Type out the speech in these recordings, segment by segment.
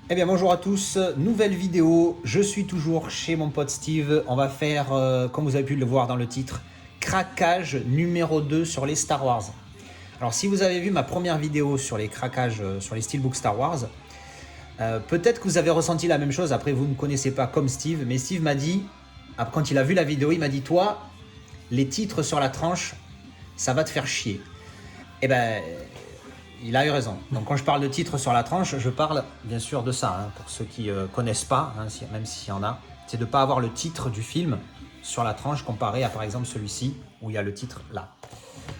Eh bien bonjour à tous, nouvelle vidéo, je suis toujours chez mon pote Steve, on va faire, comme vous avez pu le voir dans le titre, craquage numéro 2 sur les Star Wars. Alors si vous avez vu ma première vidéo sur les craquages sur les steelbooks Star Wars, peut-être que vous avez ressenti la même chose, après vous ne connaissez pas comme Steve, mais Steve m'a dit, quand il a vu la vidéo, il m'a dit « Toi, les titres sur la tranche, ça va te faire chier ». Eh ben, il a eu raison. Donc quand je parle de titres sur la tranche, je parle bien sûr de ça, hein, pour ceux qui connaissent pas, hein, même s'il y en a, c'est de ne pas avoir le titre du film sur la tranche comparé à par exemple celui-ci où il y a le titre là.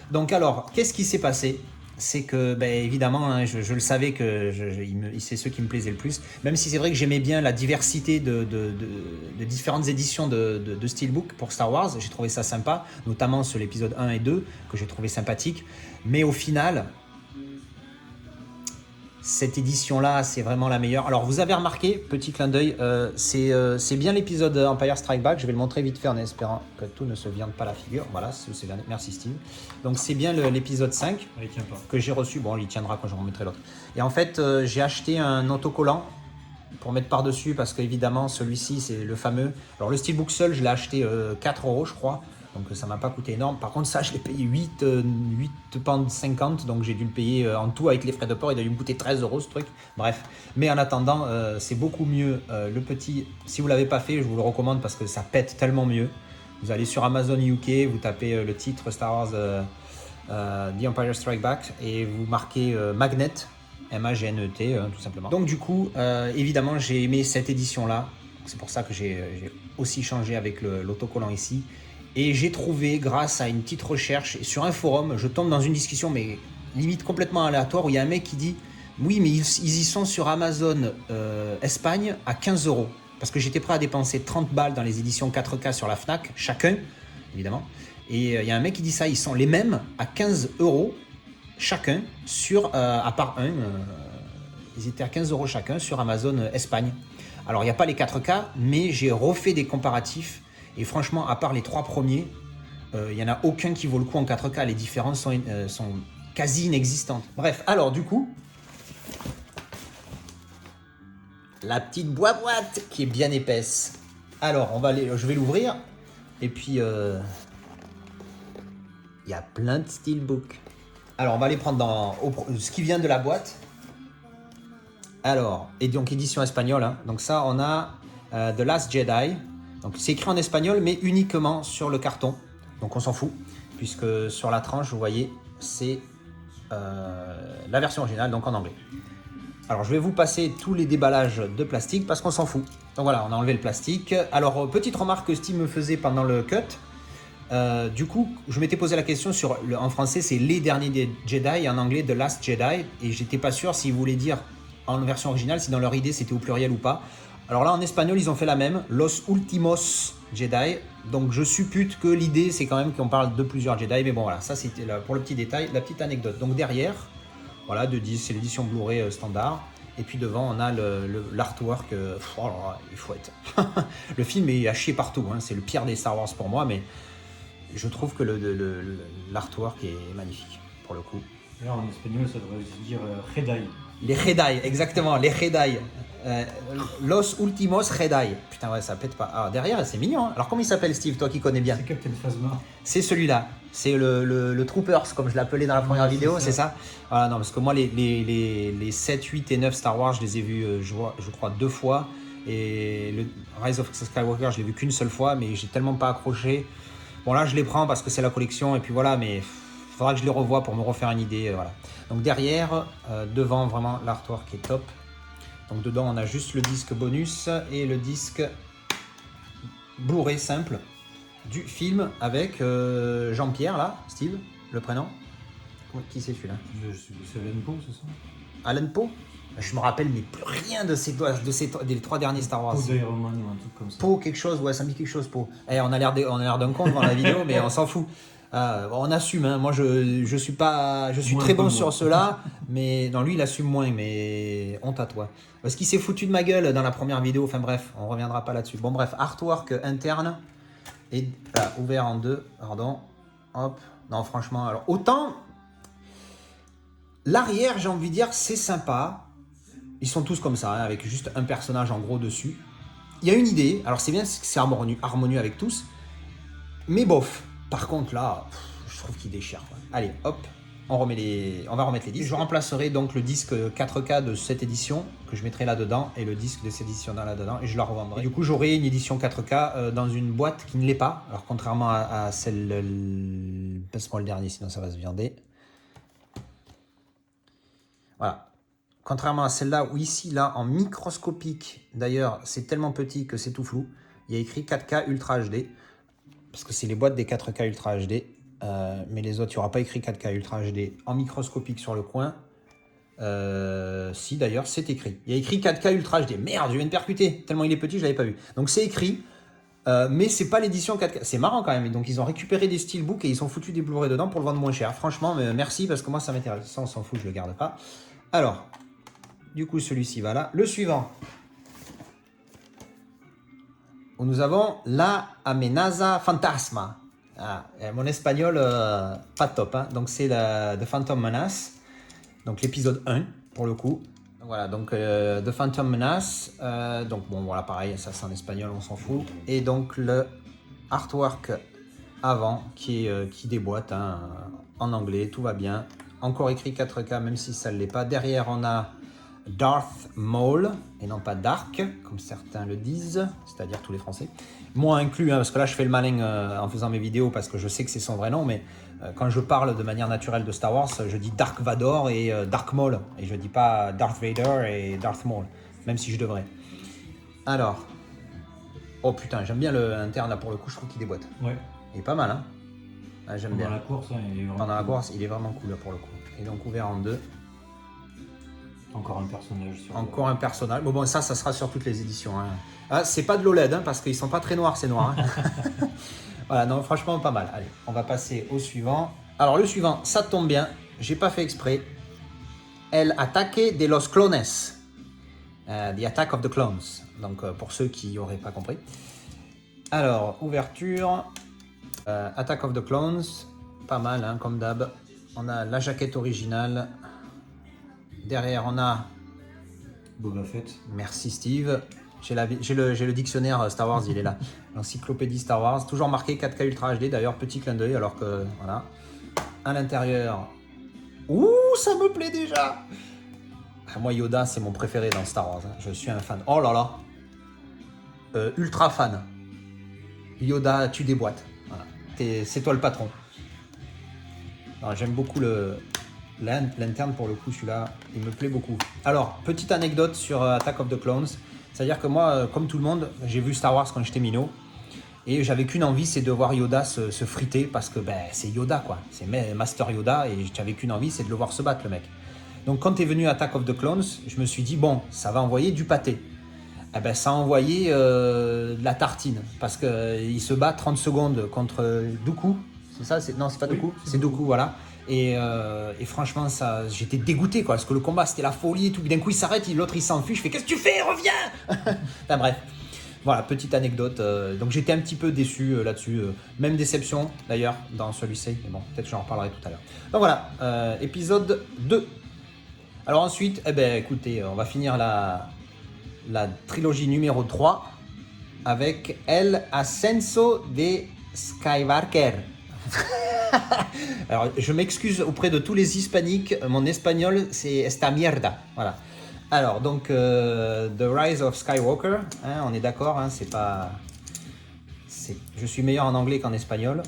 Donc alors, qu'est-ce qui s'est passé? C'est que, ben, évidemment, hein, je le savais que c'est ceux qui me plaisaient le plus, même si c'est vrai que j'aimais bien la diversité de différentes éditions de Steelbook pour Star Wars, j'ai trouvé ça sympa, notamment sur l'épisode 1 et 2, que j'ai trouvé sympathique, mais au final, cette édition-là, c'est vraiment la meilleure. Alors, vous avez remarqué, petit clin d'œil, c'est bien l'épisode Empire Strike Back. Je vais le montrer vite fait en espérant que tout ne se viande pas la figure. Voilà, c'est bien. Merci Steve. Donc, c'est bien l'épisode 5 que j'ai reçu. Bon, il tiendra quand je remettrai l'autre. Et en fait, j'ai acheté un autocollant pour mettre par-dessus parce qu'évidemment, celui-ci, c'est le fameux. Alors, le Steelbook seul, je l'ai acheté 4 €, je crois. Donc ça m'a pas coûté énorme. Par contre, ça, je l'ai payé 8,50 £. Donc j'ai dû le payer en tout avec les frais de port. Il a dû me coûter 13 € ce truc. Bref. Mais en attendant, c'est beaucoup mieux. Le petit, si vous l'avez pas fait, je vous le recommande parce que ça pète tellement mieux. Vous allez sur Amazon UK, vous tapez le titre Star Wars The Empire Strike Back et vous marquez Magnet. M-A-G-N-E-T, tout simplement. Donc du coup, évidemment, j'ai aimé cette édition-là. C'est pour ça que j'ai aussi changé avec l'autocollant ici. Et j'ai trouvé, grâce à une petite recherche, sur un forum, je tombe dans une discussion, mais limite complètement aléatoire, où il y a un mec qui dit « Oui, mais ils y sont sur Amazon Espagne à 15 €. » Parce que j'étais prêt à dépenser 30 balles dans les éditions 4K sur la Fnac, chacun, évidemment. Et il y a un mec qui dit ça, ils sont les mêmes à 15 € chacun, sur, à part un, ils étaient à 15 € chacun sur Amazon Espagne. Alors, il n'y a pas les 4K, mais j'ai refait des comparatifs. Et franchement, à part les 3 premiers, il n'y en a aucun qui vaut le coup en 4K. Les différences sont quasi inexistantes. Bref, alors du coup, la petite boîte qui est bien épaisse. Alors, je vais l'ouvrir. Et puis, il y a plein de steelbooks. Alors, on va les prendre dans ce qui vient de la boîte. Alors, et donc édition espagnole. Hein. Donc ça, on a The Last Jedi. Donc c'est écrit en espagnol, mais uniquement sur le carton. Donc on s'en fout, puisque sur la tranche, vous voyez, c'est la version originale, donc en anglais. Alors je vais vous passer tous les déballages de plastique, parce qu'on s'en fout. Donc voilà, on a enlevé le plastique. Alors, petite remarque que Steve me faisait pendant le cut. Du coup, je m'étais posé la question sur, en français, c'est Les Derniers Jedi, et en anglais, The Last Jedi. Et j'étais pas sûr s'ils voulaient dire en version originale, si dans leur idée, c'était au pluriel ou pas. Alors là, en espagnol, ils ont fait la même, Los Últimos Jedi. Donc je suppute que l'idée, c'est quand même qu'on parle de plusieurs Jedi. Mais bon, voilà, ça c'était pour le petit détail, la petite anecdote. Donc derrière, voilà, c'est l'édition Blu-ray standard. Et puis devant, on a l'artwork. Oh là là, il faut être. Le film est à chier partout. Hein, c'est le pire des Star Wars pour moi, mais je trouve que l'artwork est magnifique, pour le coup. D'ailleurs, en espagnol, ça devrait se dire Jedi. Les Jedi, exactement, les Jedi. Los Últimos Jedi. Putain, ouais, ça pète pas. Ah, derrière, c'est mignon. Hein. Alors, comment il s'appelle, Steve, toi qui connais bien? C'est Captain Phasma. C'est celui-là. C'est le Troopers, comme je l'appelais dans la première vidéo, c'est ça? Voilà, non, parce que moi, les 7, 8 et 9 Star Wars, je les ai vus, je crois, 2 fois. Et le Rise of Skywalker, je l'ai vu qu'une seule fois, mais j'ai tellement pas accroché. Bon, là, je les prends parce que c'est la collection, et puis voilà, mais il faudra que je les revoie pour me refaire une idée. Voilà. Donc derrière, devant, vraiment, l'artwork est top. Donc dedans, on a juste le disque bonus et le disque Blu-ray simple du film avec Jean-Pierre, là, Steve, le prénom. Qui c'est celui-là? C'est Alan Poe, c'est ça? Alan Poe? Je me rappelle, mais plus rien des 3 derniers Star Wars. Poe d'Iron Man ou un truc comme ça. Poe, quelque chose, ouais, ça me dit quelque chose, Poe. Eh, on a l'air d'un con devant la vidéo, mais on s'en fout. On assume, hein. Moi je suis très bon sur cela, mais non, lui il assume moins, mais honte à toi. Parce qu'il s'est foutu de ma gueule dans la première vidéo, enfin bref, on reviendra pas là-dessus. Bon bref, artwork interne, et voilà, ouvert en deux, pardon, hop, non franchement, alors autant, l'arrière j'ai envie de dire c'est sympa, Ils sont tous comme ça, hein, avec juste un personnage en gros dessus. Il y a une idée, alors c'est bien, c'est harmonieux avec tous, mais bof. Par contre là, je trouve qu'il déchire, quoi. Allez, hop, on va remettre les disques. Je remplacerai donc le disque 4K de cette édition, que je mettrai là-dedans, et le disque de cette édition là-dedans, et je la revendrai. Et du coup, j'aurai une édition 4K dans une boîte qui ne l'est pas. Alors contrairement à celle... Passe-moi le dernier, sinon ça va se viander. Voilà. Contrairement à celle-là, où ici, là, en microscopique, d'ailleurs, c'est tellement petit que c'est tout flou, il y a écrit 4K Ultra HD, parce que c'est les boîtes des 4K Ultra HD, mais les autres, il n'y aura pas écrit 4K Ultra HD en microscopique sur le coin. Si, d'ailleurs, c'est écrit. Il y a écrit 4K Ultra HD. Merde, je viens de percuter, tellement il est petit, je ne l'avais pas vu. Donc c'est écrit, mais c'est pas l'édition 4K. C'est marrant quand même. Et donc ils ont récupéré des steelbooks et ils ont foutu des Blu-ray dedans pour le vendre moins cher. Franchement, merci, parce que moi, ça m'intéresse. Ça, on s'en fout, je le garde pas. Alors... Du coup, celui-ci va là. Le suivant. Où nous avons La Amenaza Fantasma. Ah, mon espagnol, pas top. Hein. Donc, c'est The Phantom Menace. Donc, l'épisode 1, pour le coup. Voilà, donc The Phantom Menace. Donc, bon, voilà, pareil, ça c'est en espagnol, on s'en fout. Et donc, le artwork avant qui déboîte hein, en anglais. Tout va bien. Encore écrit 4K, même si ça ne l'est pas. Derrière, on a Darth Maul, et non pas Dark, comme certains le disent, c'est-à-dire tous les Français. Moi inclus, hein, parce que là je fais le malin en faisant mes vidéos, parce que je sais que c'est son vrai nom, mais quand je parle de manière naturelle de Star Wars, je dis Dark Vador et Dark Maul, et je dis pas Darth Vader et Darth Maul, même si je devrais. Alors, oh putain, j'aime bien l'interne là pour le coup, je trouve qu'il déboîte. Ouais. Il est pas mal, hein. Ah, j'aime bien. Pendant la course, hein, il est vraiment Pendant la cool. course, il est vraiment cool là pour le coup. Et donc ouvert en deux. Encore un personnage sur Encore un personnage. Bon, ça sera sur toutes les éditions. Hein. Ah, c'est pas de l'OLED, hein, parce qu'ils sont pas très noirs, c'est noir. Hein. Voilà, non, franchement, pas mal. Allez, on va passer au suivant. Alors, le suivant, ça tombe bien. J'ai pas fait exprès. El Ataque de los Clones. The Attack of the Clones. Donc, pour ceux qui n'auraient pas compris. Alors, ouverture. Attack of the Clones. Pas mal, hein, comme d'hab. On a la jaquette originale. Derrière, on a... Boba Fett. Merci Steve. J'ai le dictionnaire Star Wars, il est là. L'encyclopédie Star Wars. Toujours marqué 4K Ultra HD, d'ailleurs, petit clin d'œil, alors que... Voilà. À l'intérieur... Ouh, ça me plaît déjà. Moi, Yoda, c'est mon préféré dans Star Wars. Hein. Je suis un fan. Oh là là. Ultra fan. Yoda, tu déboîtes. Voilà. C'est toi le patron. J'aime beaucoup l'interne pour le coup, celui-là, il me plaît beaucoup. Alors, petite anecdote sur Attack of the Clones. C'est-à-dire que moi, comme tout le monde, j'ai vu Star Wars quand j'étais minot. Et j'avais qu'une envie, c'est de voir Yoda se friter. Parce que c'est Yoda, quoi. C'est Master Yoda. Et j'avais qu'une envie, c'est de le voir se battre, le mec. Donc, quand est venu Attack of the Clones, je me suis dit, bon, ça va envoyer du pâté. Eh ben, ça a envoyé de la tartine. Parce qu'il se bat 30 secondes contre Dooku. C'est ça? Non, c'est pas Dooku. C'est Dooku, voilà. Et franchement, j'étais dégoûté, quoi, parce que le combat, c'était la folie et tout. D'un coup, il s'arrête, l'autre, il s'enfuit. Je fais, qu'est-ce que tu fais? Reviens. Enfin, bref. Voilà, petite anecdote. Donc, j'étais un petit peu déçu là-dessus. Même déception, d'ailleurs, dans celui-ci. Mais bon, peut-être que j'en reparlerai tout à l'heure. Donc, voilà, épisode 2. Alors, ensuite, écoutez, on va finir la trilogie numéro 3 avec El Ascenso de Skywalker. Alors, je m'excuse auprès de tous les hispaniques, mon espagnol c'est esta mierda. Voilà. Alors, donc, The Rise of Skywalker, hein, on est d'accord, hein, c'est pas. Je suis meilleur en anglais qu'en espagnol.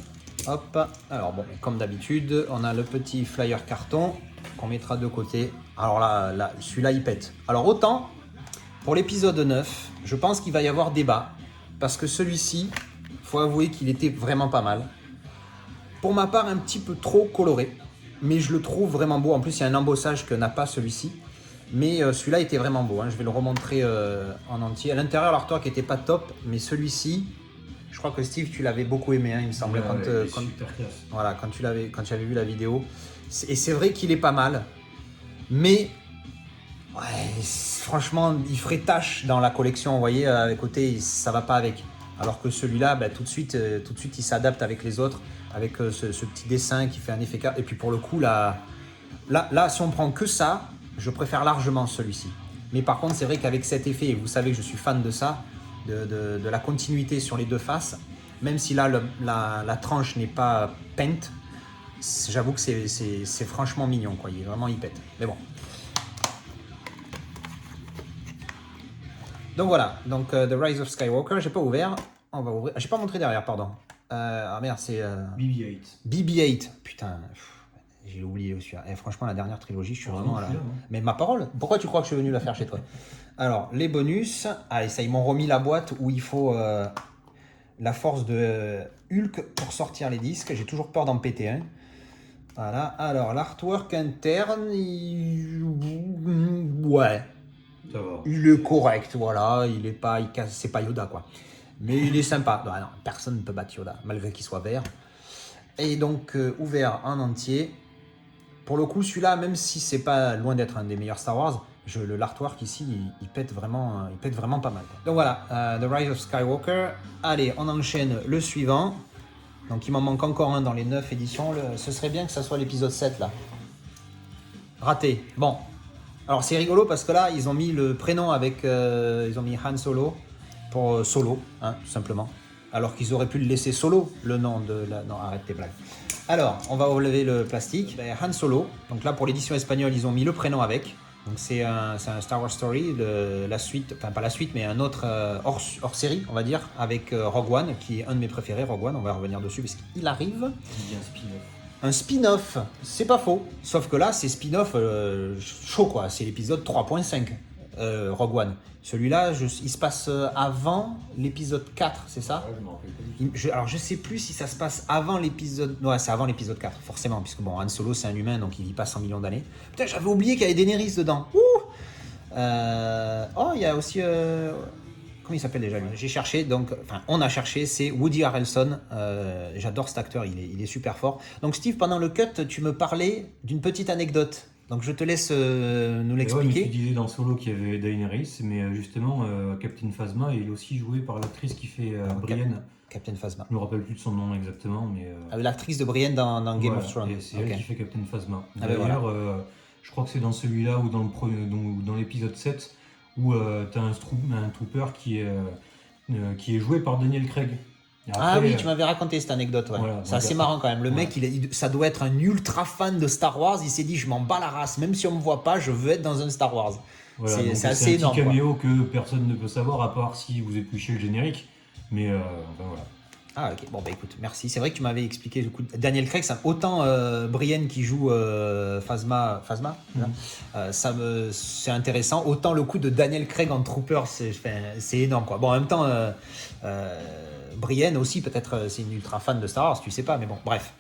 Hop. Alors, bon, comme d'habitude, on a le petit flyer carton qu'on mettra de côté. Alors là celui-là il pète. Alors, autant pour l'épisode 9, je pense qu'il va y avoir débat parce que celui-ci, faut avouer qu'il était vraiment pas mal. Pour ma part, un petit peu trop coloré, mais je le trouve vraiment beau. En plus, il y a un embossage que n'a pas celui-ci. Mais celui-là était vraiment beau. Hein. Je vais le remontrer en entier. À l'intérieur, l'artwork n'était pas top, mais celui-ci, je crois que Steve, tu l'avais beaucoup aimé, hein, il me semblait, super classe. Voilà, quand tu avais vu la vidéo. Et c'est vrai qu'il est pas mal, mais ouais, franchement, il ferait tâche dans la collection. Vous voyez, à côté, ça va pas avec. Alors que celui-là, tout de suite, il s'adapte avec les autres, avec ce petit dessin qui fait un effet carte. Et puis pour le coup, là, si on prend que ça, je préfère largement celui-ci. Mais par contre, c'est vrai qu'avec cet effet, et vous savez que je suis fan de ça, de la continuité sur les deux faces, même si là, la tranche n'est pas peinte, j'avoue que c'est franchement mignon, quoi. Il est vraiment, il pète. Mais bon. Donc voilà, donc The Rise of Skywalker, j'ai pas ouvert. On va ouvrir. J'ai pas montré derrière, pardon. Ah merde, c'est BB-8. BB-8. Putain, j'ai oublié aussi. Et franchement, la dernière trilogie, je suis vraiment à la... Celui-là, Mais ma parole, pourquoi tu crois que je suis venu la faire chez toi? Alors, les bonus. Allez, ça, ils m'ont remis la boîte où il faut la force de Hulk pour sortir les disques. J'ai toujours peur d'en péter un. Voilà. Alors, l'artwork interne, ouais. ça va. Il est correct, voilà. Il est pas, c'est pas Yoda, quoi. Mais il est sympa. Non, personne ne peut battre Yoda, malgré qu'il soit vert. Et donc, ouvert en entier. Pour le coup, celui-là, même si c'est pas loin d'être un des meilleurs Star Wars, l'artwork ici, il pète vraiment pas mal. Donc voilà, The Rise of Skywalker. Allez, on enchaîne le suivant. Donc il m'en manque encore un dans les 9 éditions. Ce serait bien que ça soit l'épisode 7 là. Raté. Bon. Alors c'est rigolo parce que là, ils ont mis le prénom avec... ils ont mis Han Solo pour Solo, hein, tout simplement. Alors qu'ils auraient pu le laisser Solo, le nom de la... Non, arrête tes blagues. Alors, on va relever le plastique. Han Solo. Donc là, pour l'édition espagnole, ils ont mis le prénom avec. Donc c'est un Star Wars Story, la suite, enfin pas la suite, mais un autre hors série, on va dire, avec Rogue One, qui est un de mes préférés, Rogue One. On va revenir dessus parce qu'il arrive. Il y a un spin-off. Un spin-off, c'est pas faux. Sauf que là, c'est spin-off chaud, quoi. C'est l'épisode 3.5, Rogue One. Celui-là, il se passe avant l'épisode 4, c'est ça? Ouais, je m'en rappelle pas du tout. Alors, je sais plus si ça se passe avant l'épisode... Ouais, c'est avant l'épisode 4, forcément, puisque bon, Han Solo, c'est un humain, donc il vit pas 100 millions d'années. Putain, j'avais oublié qu'il y avait Daenerys dedans. Ouh oh, il y a aussi... Comment il s'appelle déjà lui? J'ai cherché, donc... Enfin, on a cherché, c'est Woody Harrelson. J'adore cet acteur, il est super fort. Donc, Steve, pendant le cut, tu me parlais d'une petite anecdote. Donc, je te laisse nous l'expliquer. Ouais, tu disais dans Solo qu'il y avait Daenerys, mais justement, Captain Phasma, il est aussi joué par l'actrice qui fait Brienne. Captain Phasma. Je me rappelle plus de son nom exactement, mais... L'actrice de Brienne dans Game voilà, of Thrones. et c'est elle qui fait Captain Phasma. Ah ben D'ailleurs, je crois que c'est dans celui-là ou dans l'épisode 7 où tu as un trooper qui est joué par Daniel Craig. Et Ah après, oui, tu m'avais raconté cette anecdote, ouais. Voilà, C'est assez marrant quand même. Le mec, ça doit être un ultra fan de Star Wars. Il s'est dit, je m'en bats la race. Même si on me voit pas, je veux être dans un Star Wars. voilà, c'est assez un énorme. petit caméo que personne ne peut savoir à part si vous épluchez le générique. Mais enfin voilà. Ah ok, bon bah écoute, merci. C'est vrai que tu m'avais expliqué du coup. Daniel Craig, ça, autant Brienne qui joue Phasma, c'est intéressant. Autant le coup de Daniel Craig en Trooper, c'est énorme quoi. Bon en même temps, Brienne aussi peut-être c'est une ultra fan de Star Wars, tu sais pas, mais bon bref.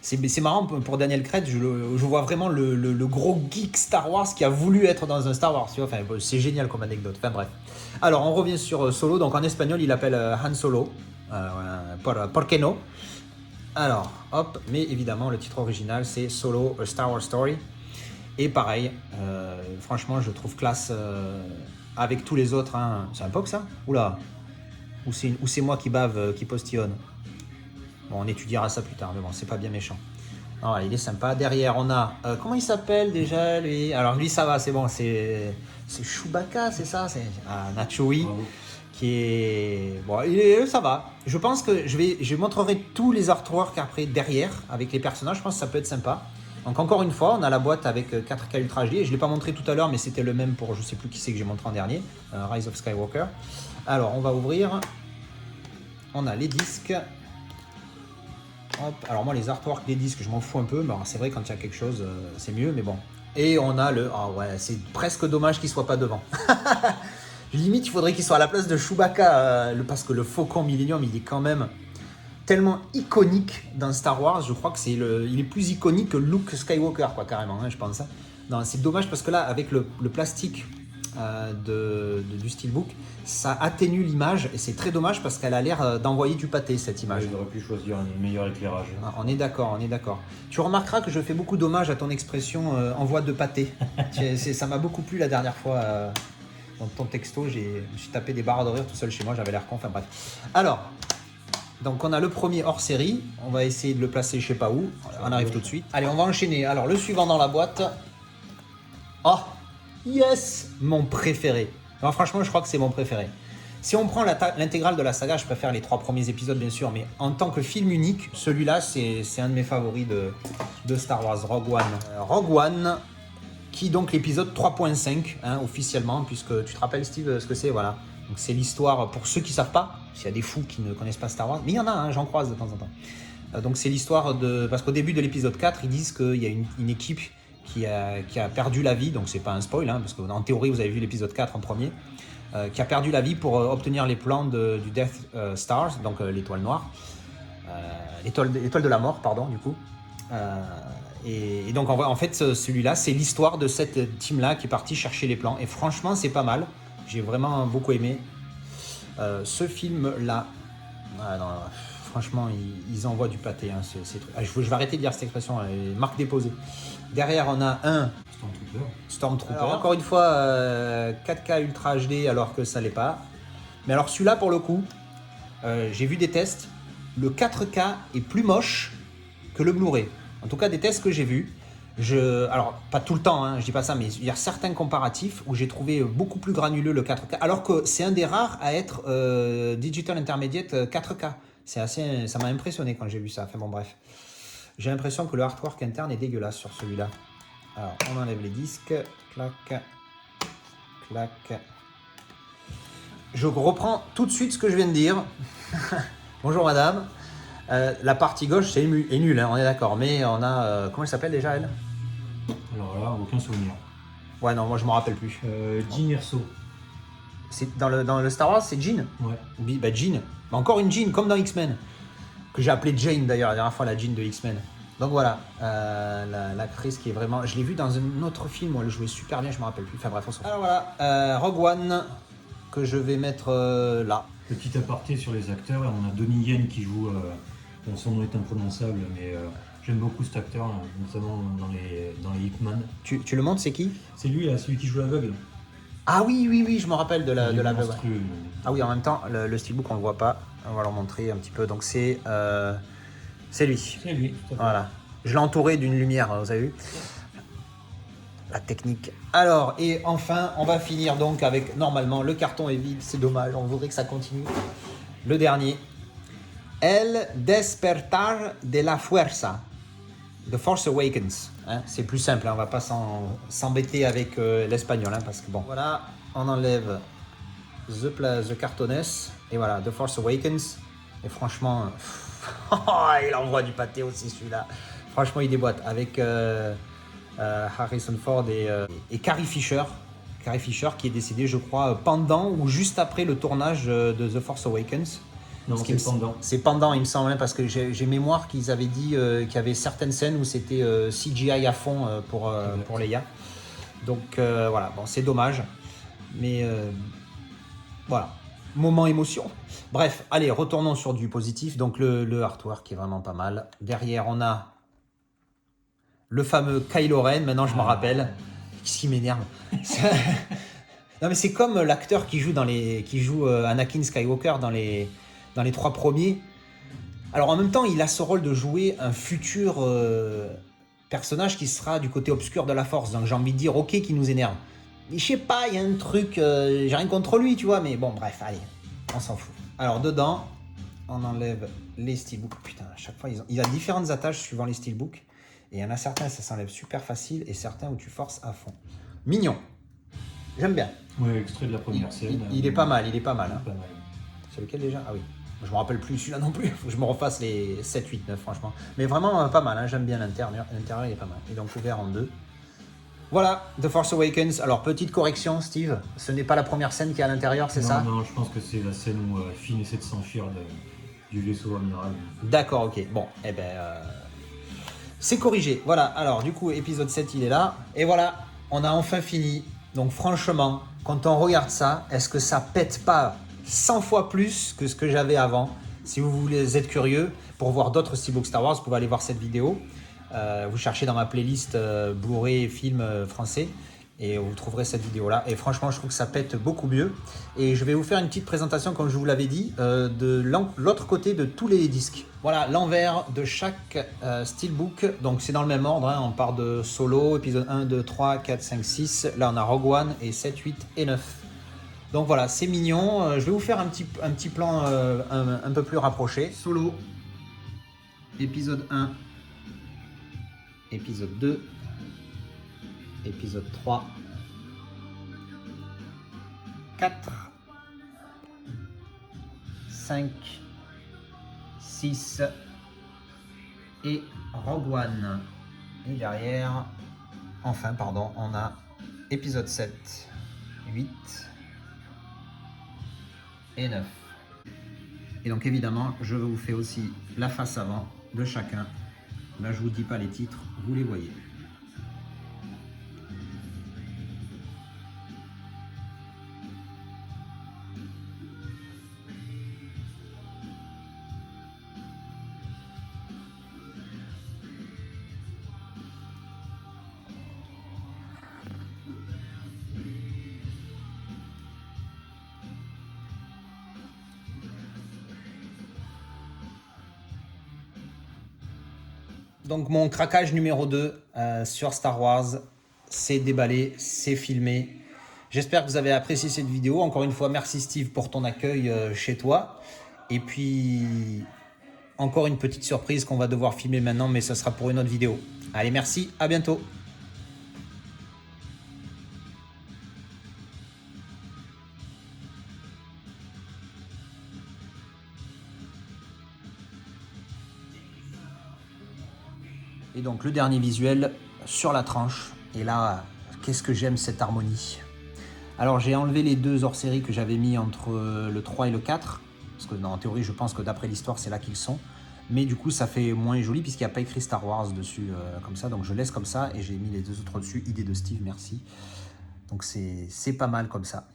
C'est marrant pour Daniel Craig, je vois vraiment le gros geek Star Wars qui a voulu être dans un Star Wars, tu vois. Enfin, c'est génial comme anecdote. Enfin bref. Alors on revient sur Solo. Donc en espagnol il appelle Han Solo. ¿Por qué no? Alors, hop, mais évidemment, le titre original, c'est Solo, A Star Wars Story. Et pareil, franchement, je trouve classe avec tous les autres. Hein. C'est un POC, ça? Oula. Ou c'est moi qui bave, qui postillonne? Bon, on étudiera ça plus tard, mais bon, c'est pas bien méchant. Alors, il est sympa. Derrière, on a... comment il s'appelle déjà, lui? Alors, lui, ça va, c'est bon, c'est Chewbacca, c'est ça? C'est Nachoui. Bravo. Qui est... Bon, ça va. Je pense que je montrerai tous les artworks après derrière avec les personnages. Je pense que ça peut être sympa. Donc encore une fois, on a la boîte avec 4K Ultra HD. Je ne l'ai pas montré tout à l'heure, mais c'était le même pour je ne sais plus qui c'est que j'ai montré en dernier. Rise of Skywalker. Alors, on va ouvrir. On a les disques. Hop. Alors moi, les artworks des disques, je m'en fous un peu. Mais c'est vrai, quand il y a quelque chose, c'est mieux. Mais bon. Et on a le... Ah ouais, c'est presque dommage qu'il ne soit pas devant. Limite, il faudrait qu'il soit à la place de Chewbacca, parce que le Faucon Millennium, il est quand même tellement iconique dans Star Wars. Je crois que il est plus iconique que Luke Skywalker, quoi, carrément, hein, je pense. Non, c'est dommage parce que là, avec le plastique du steelbook, ça atténue l'image et c'est très dommage parce qu'elle a l'air d'envoyer du pâté, cette image. Ils auraient pu choisir un meilleur éclairage. Ah, on est d'accord, on est d'accord. Tu remarqueras que je fais beaucoup d'hommage à ton expression envoi de pâté. Ça m'a beaucoup plu la dernière fois. Dans ton texto, je me suis tapé des barres de rire tout seul chez moi, j'avais l'air con, enfin bref. Alors, donc on a le premier hors série, on va essayer de le placer je sais pas où, on arrive tout de suite. Allez, on va enchaîner. Alors le suivant dans la boîte. Oh, Yes, mon préféré. Non, franchement, je crois que c'est mon préféré. Si on prend l'intégrale de la saga, je préfère les 3 premiers épisodes, bien sûr, mais en tant que film unique, celui-là, c'est un de mes favoris de Star Wars, Rogue One. Rogue One, qui donc l'épisode 3.5, hein, officiellement, puisque tu te rappelles, Steve, ce que c'est, voilà. Donc c'est l'histoire, pour ceux qui ne savent pas, s'il y a des fous qui ne connaissent pas Star Wars, mais il y en a, hein, j'en croise de temps en temps. Donc c'est l'histoire de... Parce qu'au début de l'épisode 4, ils disent qu'il y a une équipe qui a perdu la vie, donc c'est pas un spoil, hein, parce qu'en théorie, vous avez vu l'épisode 4 en premier, qui a perdu la vie pour obtenir les plans du Death Star, donc l'étoile noire, l'étoile de la mort, pardon, du coup. Et donc en fait, celui-là, c'est l'histoire de cette team-là qui est partie chercher les plans. Et franchement, c'est pas mal. J'ai vraiment beaucoup aimé ce film-là. Ah, non, franchement, ils envoient du pâté. Hein, je vais arrêter de dire cette expression, marque déposée. Derrière, on a un Stormtrooper. Alors, encore une fois, 4K Ultra HD alors que ça l'est pas. Mais alors celui-là, pour le coup, j'ai vu des tests. Le 4K est plus moche que le Blu-ray. En tout cas, des tests que j'ai vus. Alors, pas tout le temps, hein, je dis pas ça, mais il y a certains comparatifs où j'ai trouvé beaucoup plus granuleux le 4K. Alors que c'est un des rares à être Digital Intermediate 4K. Ça m'a impressionné quand j'ai vu ça. Enfin bon, bref. J'ai l'impression que le artwork interne est dégueulasse sur celui-là. Alors, on enlève les disques. Clac. Clac. Je reprends tout de suite ce que je viens de dire. Bonjour madame. La partie gauche est nulle, hein, on est d'accord. Mais on a... comment elle s'appelle déjà, elle? Alors là, aucun souvenir. Ouais, non, moi je m'en rappelle plus. Jean Erso. C'est dans le Star Wars, c'est Jean? Ouais. Bah Jean. Bah, encore une Jean, comme dans X-Men. Que j'ai appelée Jane d'ailleurs, la dernière fois, la Jean de X-Men. Donc voilà, l'actrice qui est vraiment... Je l'ai vue dans un autre film où elle jouait super bien, je me rappelle plus. Enfin bref, on s'en fout. Alors voilà, Rogue One, que je vais mettre là. Petit aparté sur les acteurs, on a Donnie Yen qui joue... bon, son nom est imprononçable, mais j'aime beaucoup cet acteur, notamment dans les Hitman. Tu le montres, c'est qui? C'est lui, là, celui qui joue l'aveugle. Ah oui, je me rappelle de la bug. Ah oui, en même temps, le steelbook, on le voit pas. On va leur montrer un petit peu. Donc c'est lui. C'est lui, tout à fait. Voilà. Je l'ai entouré d'une lumière, vous avez vu? La technique. Alors, et enfin, on va finir donc avec, normalement, le carton est vide, c'est dommage, on voudrait que ça continue. Le dernier. El Despertar de la Fuerza. The Force Awakens. Hein, c'est plus simple, hein, on va pas s'embêter avec l'espagnol, hein, parce que bon. Voilà, on enlève the cartoness, et voilà, The Force Awakens. Et franchement, il envoie du pâté aussi celui-là. Franchement, il déboîte avec Harrison Ford et Carrie Fisher. Carrie Fisher qui est décédée, je crois, pendant ou juste après le tournage de The Force Awakens. Non, c'est pendant. C'est pendant, il me semble, parce que j'ai mémoire qu'ils avaient dit qu'il y avait certaines scènes où c'était CGI à fond pour Leia. Donc voilà, bon, c'est dommage. Mais voilà, moment émotion. Bref, allez, retournons sur du positif. Donc le artwork qui est vraiment pas mal. Derrière, on a le fameux Kylo Ren. Maintenant, je m'en rappelle. Qu'est-ce qui m'énerve? Non, mais c'est comme l'acteur qui joue Anakin Skywalker dans les 3 premiers. Alors en même temps, il a ce rôle de jouer un futur personnage qui sera du côté obscur de la Force. Donc j'ai envie de dire, ok, qui nous énerve. Mais je sais pas, il y a un truc, j'ai rien contre lui, tu vois, mais bon, bref, allez, on s'en fout. Alors dedans, on enlève les steelbooks. Putain, à chaque fois, il y a différentes attaches suivant les steelbooks. Et il y en a certains, ça s'enlève super facile, et certains où tu forces à fond. Mignon. J'aime bien. Ouais, extrait de la première scène. Il est pas mal, il est pas mal. Hein. Pas mal. C'est lequel déjà? Ah oui. Je me rappelle plus celui-là non plus. Faut que je me refasse les 7, 8, 9 franchement. Mais vraiment pas mal. Hein. J'aime bien l'intérieur. L'intérieur il est pas mal. Il est donc ouvert en 2. Voilà, The Force Awakens. Alors petite correction, Steve. Ce n'est pas la première scène qui est à l'intérieur, c'est ça? Non, je pense que c'est la scène où Finn essaie de s'enfuir du vaisseau amiral. D'accord, ok. Bon, eh ben... c'est corrigé. Voilà, alors du coup, épisode 7, il est là. Et voilà, on a enfin fini. Donc franchement, quand on regarde ça, est-ce que ça pète pas 100 fois plus que ce que j'avais avant? Si vous voulez être curieux, pour voir d'autres steelbooks Star Wars, vous pouvez aller voir cette vidéo. Vous cherchez dans ma playlist Blu-ray film français. et vous trouverez cette vidéo là. Et franchement, je trouve que ça pète beaucoup mieux. Et je vais vous faire une petite présentation, comme je vous l'avais dit, de l'autre côté de tous les disques. Voilà l'envers de chaque steelbook. Donc c'est dans le même ordre, hein. On part de Solo, épisode 1, 2, 3, 4, 5, 6. Là on a Rogue One et 7, 8 et 9. Donc voilà, c'est mignon. Je vais vous faire un petit plan un peu plus rapproché. Solo, épisode 1, épisode 2, épisode 3, 4, 5, 6 et Rogue One. Et derrière, enfin pardon, on a épisode 7, 8 et 9. Et donc évidemment, je vous fais aussi la face avant de chacun. Là, je vous dis pas les titres, vous les voyez. Donc mon craquage numéro 2 sur Star Wars, c'est déballé, c'est filmé. J'espère que vous avez apprécié cette vidéo. Encore une fois, merci Steve pour ton accueil chez toi. Et puis, encore une petite surprise qu'on va devoir filmer maintenant, mais ça sera pour une autre vidéo. Allez, merci, à bientôt. Et donc le dernier visuel sur la tranche. Et là, qu'est-ce que j'aime cette harmonie. Alors j'ai enlevé les deux hors-série que j'avais mis entre le 3 et le 4. Parce que en théorie, je pense que d'après l'histoire, c'est là qu'ils sont. Mais du coup, ça fait moins joli puisqu'il n'y a pas écrit Star Wars dessus comme ça. Donc je laisse comme ça et j'ai mis les deux autres dessus. Idée de Steve, merci. Donc c'est pas mal comme ça.